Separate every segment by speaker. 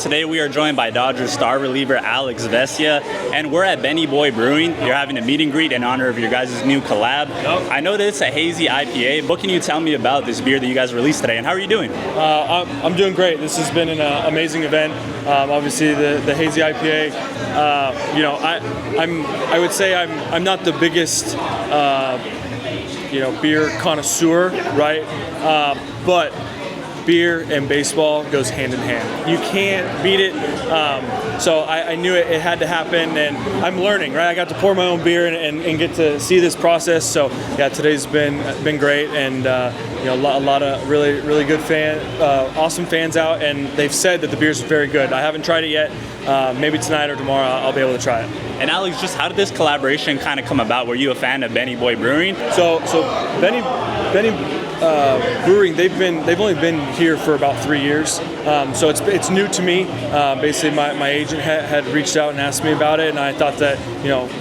Speaker 1: Today we are joined by Dodgers star reliever Alex Vesia, and we're at Benny Boy Brewing. You're having a meet and greet in honor of your guys' new collab.
Speaker 2: Yep.
Speaker 1: I know that it's a Hazy IPA. What can you tell me about this beer that you guys released today, and how are you doing?
Speaker 2: I'm doing great. This has been an amazing event. Obviously, the Hazy IPA. I would say I'm not the biggest beer connoisseur, right? But beer and baseball goes hand in hand. You can't beat it. So I knew it had to happen, and I'm learning, right? I got to pour my own beer and get to see this process. So yeah, today's been great, and a lot of really good awesome fans out, and they've said that the beer's very good. I haven't tried it yet. Maybe tonight or tomorrow I'll be able to try it.
Speaker 1: And Alex, just how did this collaboration kind of come about? Were you a fan of Benny Boy Brewing?
Speaker 2: So Benny Brewing, they've only been here for about 3 years, so it's new to me. Basically, my agent had reached out and asked me about it, and I thought that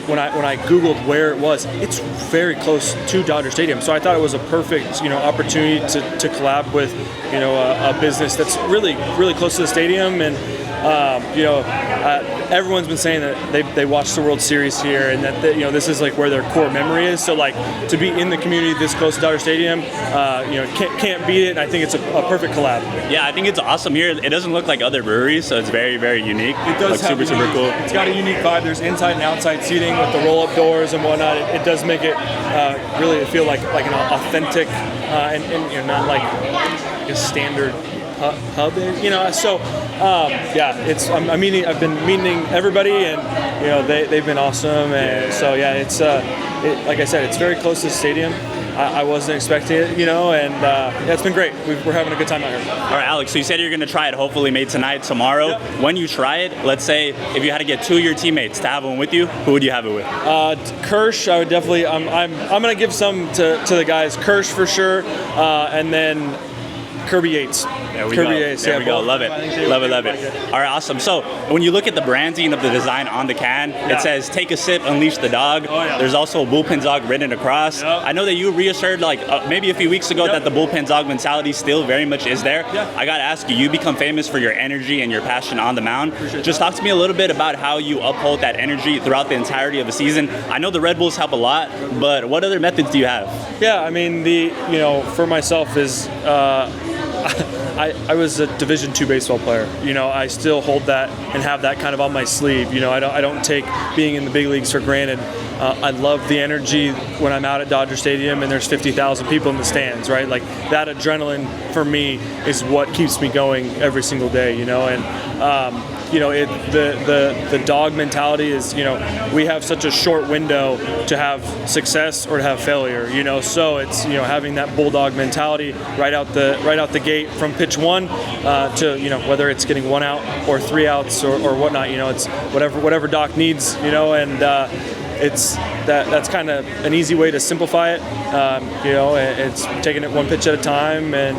Speaker 2: when I Googled where it was, it's very close to Dodger Stadium. So I thought it was a perfect opportunity to collab with a business that's really close to the stadium. And everyone's been saying that they watched the World Series here, and that this is like where their core memory is. So like to be in the community this close to Dodger Stadium, can't beat it. And I think it's a perfect collab.
Speaker 1: Yeah, I think it's awesome here. It doesn't look like other breweries, so it's very unique.
Speaker 2: It does have super cool. It's got a unique vibe. There's inside and outside seating with the roll-up doors and whatnot. It does make it really feel like an authentic and not like a standard pub, So I've been meeting everybody, and they've been awesome, and so yeah, it's like I said, it's very close to the stadium. I wasn't expecting it, and it's been great. We're having a good time out here.
Speaker 1: All right, Alex, so you said you're going to try it, hopefully made tonight, tomorrow.
Speaker 2: Yep.
Speaker 1: When you try it, let's say if you had to get two of your teammates to have one with you, who would you have it with?
Speaker 2: Kirsch, I would definitely. I'm going to give some to the guys. Kirsch for sure, and then Kirby Yates.
Speaker 1: There we go. Love it. Love it. All right, awesome. So when you look at the branding of the design on the can, it says "Take a sip, unleash the dog."
Speaker 2: Oh, yeah.
Speaker 1: There's also a bullpen dog written across.
Speaker 2: Yep.
Speaker 1: I know that you reassured maybe a few weeks ago that the bullpen dog mentality still very much is there.
Speaker 2: Yeah.
Speaker 1: I got to ask you, you become famous for your energy and your passion on the mound. Just talk to me a little bit about how you uphold that energy throughout the entirety of the season. I know the Red Bulls help a lot, but what other methods do you have?
Speaker 2: Yeah, I mean, for myself is I was a Division II baseball player. I still hold that and have that kind of on my sleeve. I don't take being in the big leagues for granted. I love the energy when I'm out at Dodger Stadium and there's 50,000 people in the stands, right? Like that adrenaline for me is what keeps me going every single day, the dog mentality is, we have such a short window to have success or to have failure, so it's, having that bulldog mentality right out the gate from pitch one to, whether it's getting 1 out or 3 outs or whatnot, it's whatever Doc needs, and that's kind of an easy way to simplify it. It's taking it one pitch at a time, and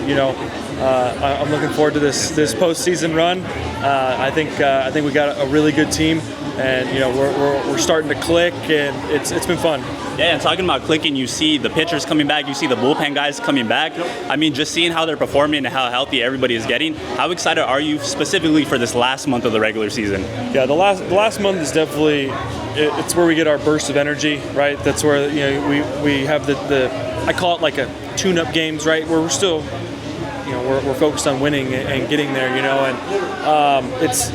Speaker 2: I'm looking forward to this postseason run. I think we got a really good team, and we're starting to click, and it's been fun.
Speaker 1: Yeah, and talking about clicking, you see the pitchers coming back, you see the bullpen guys coming back.
Speaker 2: Yep.
Speaker 1: I mean, just seeing how they're performing and how healthy everybody is getting. How excited are you specifically for this last month of the regular season?
Speaker 2: Yeah, the last month is definitely it's where we get our burst of energy, right? That's where we have the I call it like a tune-up games, right? Where we're still we're focused on winning and getting there, and it's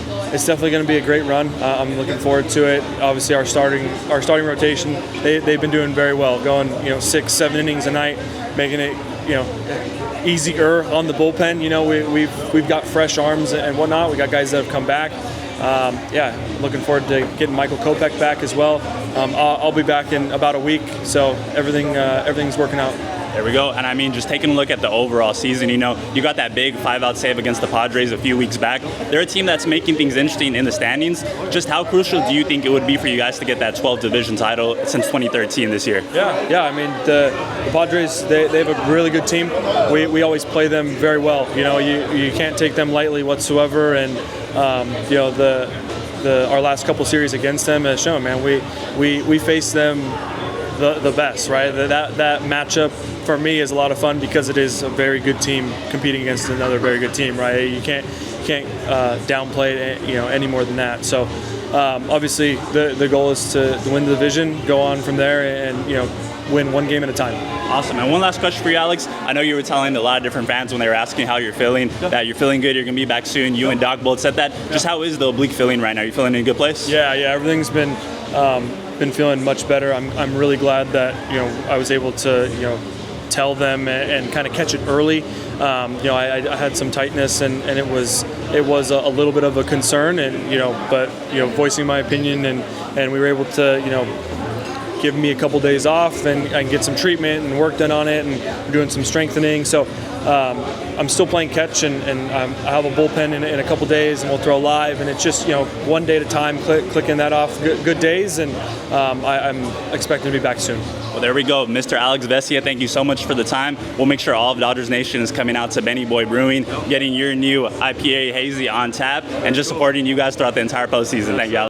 Speaker 2: definitely going to be a great run. I'm looking forward to it. Obviously, our starting rotation, they've been doing very well, going 6-7 innings a night, making it easier on the bullpen. We've got fresh arms and whatnot. We got guys that have come back. Looking forward to getting Michael Kopech back as well. I'll be back in about a week, so everything's working out.
Speaker 1: There we go. And I mean, just taking a look at the overall season, you got that big 5-out save against the Padres a few weeks back. They're a team that's making things interesting in the standings. Just how crucial do you think it would be for you guys to get that 12th division title since 2013 this year?
Speaker 2: Yeah. I mean, the Padres, they have a really good team. We always play them very well. You can't take them lightly whatsoever. And our last couple series against them has shown, man, we face them the best, right? That matchup for me is a lot of fun because it is a very good team competing against another very good team, right? You can't can't downplay it, any more than that. So obviously the goal is to win the division, go on from there, and win one game at a time.
Speaker 1: Awesome. And one last question for you, Alex. I know you were telling a lot of different fans when they were asking how you're feeling, that you're feeling good, you're going to be back soon. You and Doc both said that. Just how is the Oblique feeling right now? Are you feeling in a good place?
Speaker 2: Yeah, everything's been feeling much better. I'm really glad that I was able to tell them and kind of catch it early. I had some tightness and it was a little bit of a concern, and but voicing my opinion and we were able to give me a couple days off and get some treatment and work done on it, and we're doing some strengthening. So I'm still playing catch, and I have a bullpen in a couple days, and we'll throw live, and it's just one day at a time, clicking that off. Good days, and I'm expecting to be back soon.
Speaker 1: Well, there we go, Mr. Alex Vesia. Thank you so much for the time. We'll make sure all of Dodgers Nation is coming out to Benny Boy Brewing, getting your new IPA Hazy on tap, and just supporting you guys throughout the entire postseason. Thank you, Alex.